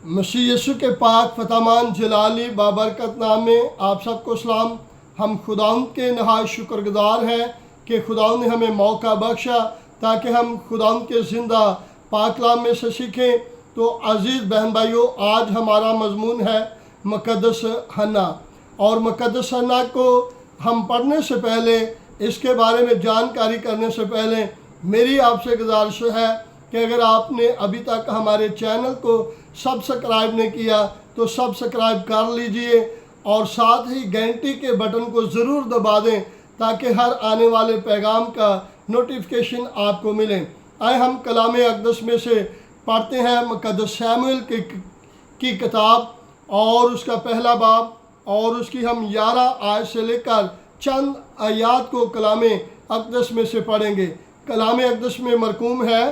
मसीह यीशु के पाक फतामान जलाली बाबरकत नाम में आप सबको सलाम। हम खुदाउन के नहायत शुक्रगुजार हैं कि खुदाउन ने हमें मौका बख्शा ताकि हम खुदाउन के ज़िंदा पाक कलाम में से सीखें। तो अज़ीज़ बहन भाइयों, आज हमारा मज़मून है मुक़द्दस हन्ना। और मुक़द्दस हन्ना को हम पढ़ने से पहले, इसके बारे में जानकारी करने से पहले मेरी आपसे गुजारिश है कि अगर आपने अभी तक हमारे चैनल को सब्सक्राइब नहीं किया तो सब्सक्राइब कर लीजिए और साथ ही घंटी के बटन को ज़रूर दबा दें ताकि हर आने वाले पैगाम का नोटिफिकेशन आपको मिले। आए हम कलाम अक़दस में से पढ़ते हैं मुक़द्दस शमूएल की किताब और उसका पहला बाब, और उसकी हम 11 आयत से लेकर चंद आयात को कलाम अक़दस में से पढ़ेंगे। कलाम अक़दस में मरकूम है,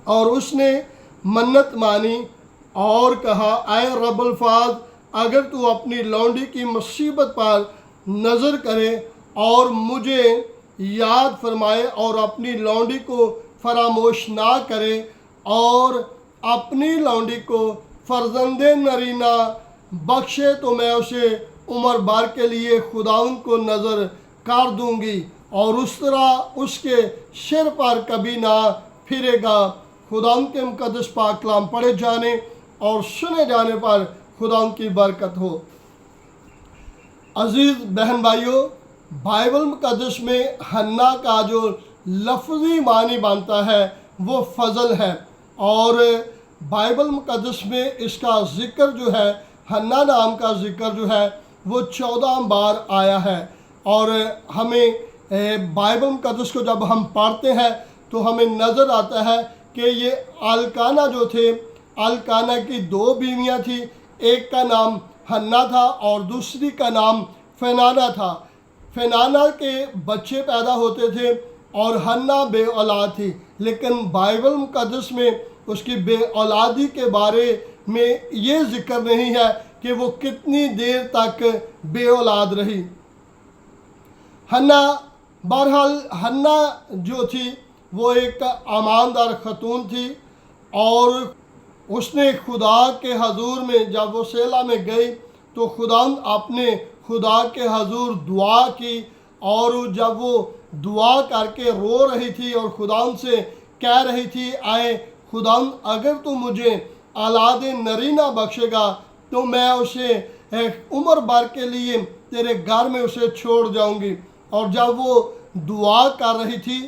और उसने मन्नत मानी और कहा, आए रब्बुल फ़ाज़, अगर तू अपनी लौंडी की मुसीबत पर नज़र करे और मुझे याद फरमाए और अपनी लौंडी को फरामोश ना करे और अपनी लौंडी को फ़र्ज़ंदे नरीना बख्शे तो मैं उसे उम्र भर के लिए खुदाउन को नज़र कर दूंगी और उस तरह उसके सिर पर कभी ना फिरेगा। खुदाउन के मुक़द्दस पाक कलाम पढ़े जाने और सुने जाने पर खुदाउन की बरकत हो। अज़ीज़ बहन भाइयों, बाइबल मुक़द्दस में हन्ना का जो लफ्ज़ी मानी बनता है वो फ़ज़ल है, और बाइबल मुक़द्दस में इसका ज़िक्र जो है, हन्ना नाम का ज़िक्र जो है वो 14 बार आया है। और हमें बाइबल मुक़द्दस को जब हम पढ़ते हैं तो हमें नज़र आता है कि ये अल्काना जो थे, अल्काना की 2 बीवियाँ थी। एक का नाम हन्ना था और दूसरी का नाम फ़ेनाना था। फ़ेनाना के बच्चे पैदा होते थे और हन्ना बे औलाद थी, लेकिन बाइबल मुक़द्दस में उसकी बे औलादी के बारे में ये ज़िक्र नहीं है कि वो कितनी देर तक बे औलाद रही। हन्ना, बहरहाल हन्ना जो थी वो एक ईमानदार खतून थी, और उसने खुदा के हजूर में जब वो सेला में गई तो अपने खुदा के हजूर दुआ की, और जब वो दुआ करके रो रही थी और खुदा से कह रही थी, आए खुदा, अगर तू मुझे औलाद नरीना बख्शेगा तो मैं उसे उम्र भर के लिए तेरे घर में उसे छोड़ जाऊंगी। और जब वो दुआ कर रही थी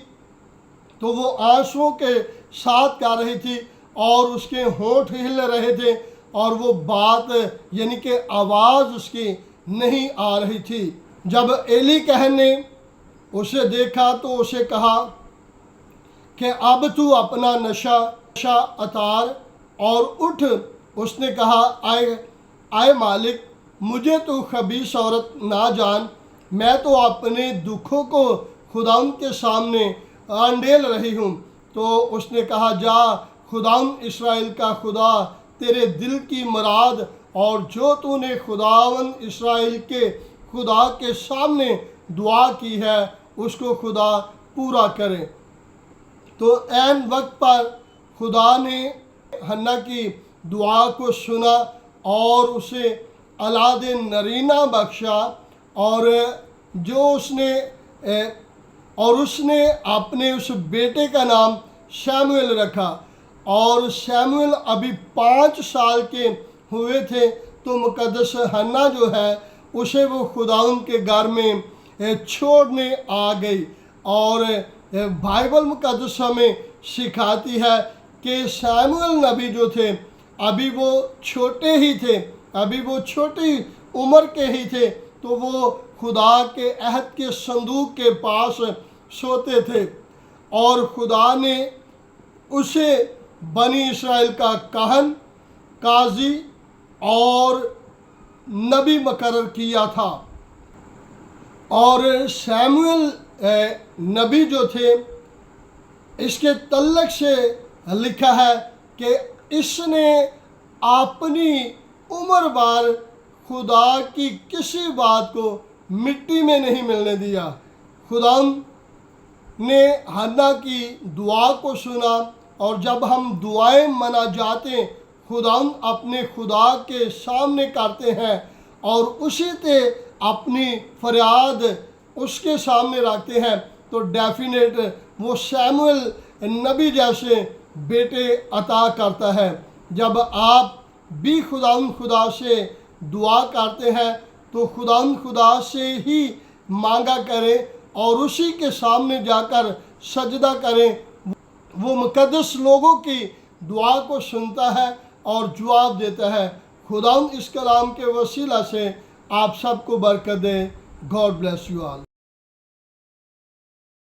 तो वो आंसुओं के साथ कर रही थी और उसके होंठ हिल रहे थे और वो बात यानी कि आवाज़ उसकी नहीं आ रही थी। जब एली कहन ने उसे देखा तो उसे कहा कि अब तू अपना नशा उतार और उठ। उसने कहा, आए मालिक, मुझे तो खबीस औरत ना जान, मैं तो अपने दुखों को खुदाउन के सामने अंडेल रही हूँ। तो उसने कहा, जा, खुदाउन इस्राएल का खुदा तेरे दिल की मुराद और जो तूने खुदावन इस्राएल के खुदा के सामने दुआ की है उसको खुदा पूरा करे। तो ऐन वक्त पर खुदा ने हन्ना की दुआ को सुना और उसे औलाद नरीना बख्शा, और जो उसने अपने उस बेटे का नाम शमूएल रखा। और शमूएल अभी 5 साल के हुए थे तो मुक़द्दस हन्ना जो है उसे वो खुदाउन के घर में छोड़ने आ गई। और बाइबल मुक़द्दस हमें सिखाती है कि शमूएल नबी जो थे अभी वो छोटे ही थे, अभी वो छोटी उम्र के ही थे, तो वो खुदा के अहद के संदूक के पास सोते थे और खुदा ने उसे बनी इस्राएल का काहन, काजी और नबी मुकर्रर किया था। और शमूएल नबी जो थे, इसके तल्लक से लिखा है कि इसने अपनी उम्र भर खुदा की किसी बात को मिट्टी में नहीं मिलने दिया। खुदा ने हन्ना की दुआ को सुना, और जब हम दुआएं मना जाते खुदावंद अपने खुदा के सामने करते हैं और उसी से अपनी फरियाद उसके सामने रखते हैं, तो डेफिनेट वो शैमुएल नबी जैसे बेटे अता करता है। जब आप भी खुदा से दुआ करते हैं तो खुदा से ही मांगा करें और उसी के सामने जाकर सजदा करें। वो मुकद्दस लोगों की दुआ को सुनता है और जवाब देता है। खुदा इस कलाम के वसीला से आप सबको बरकत दे। God bless you all.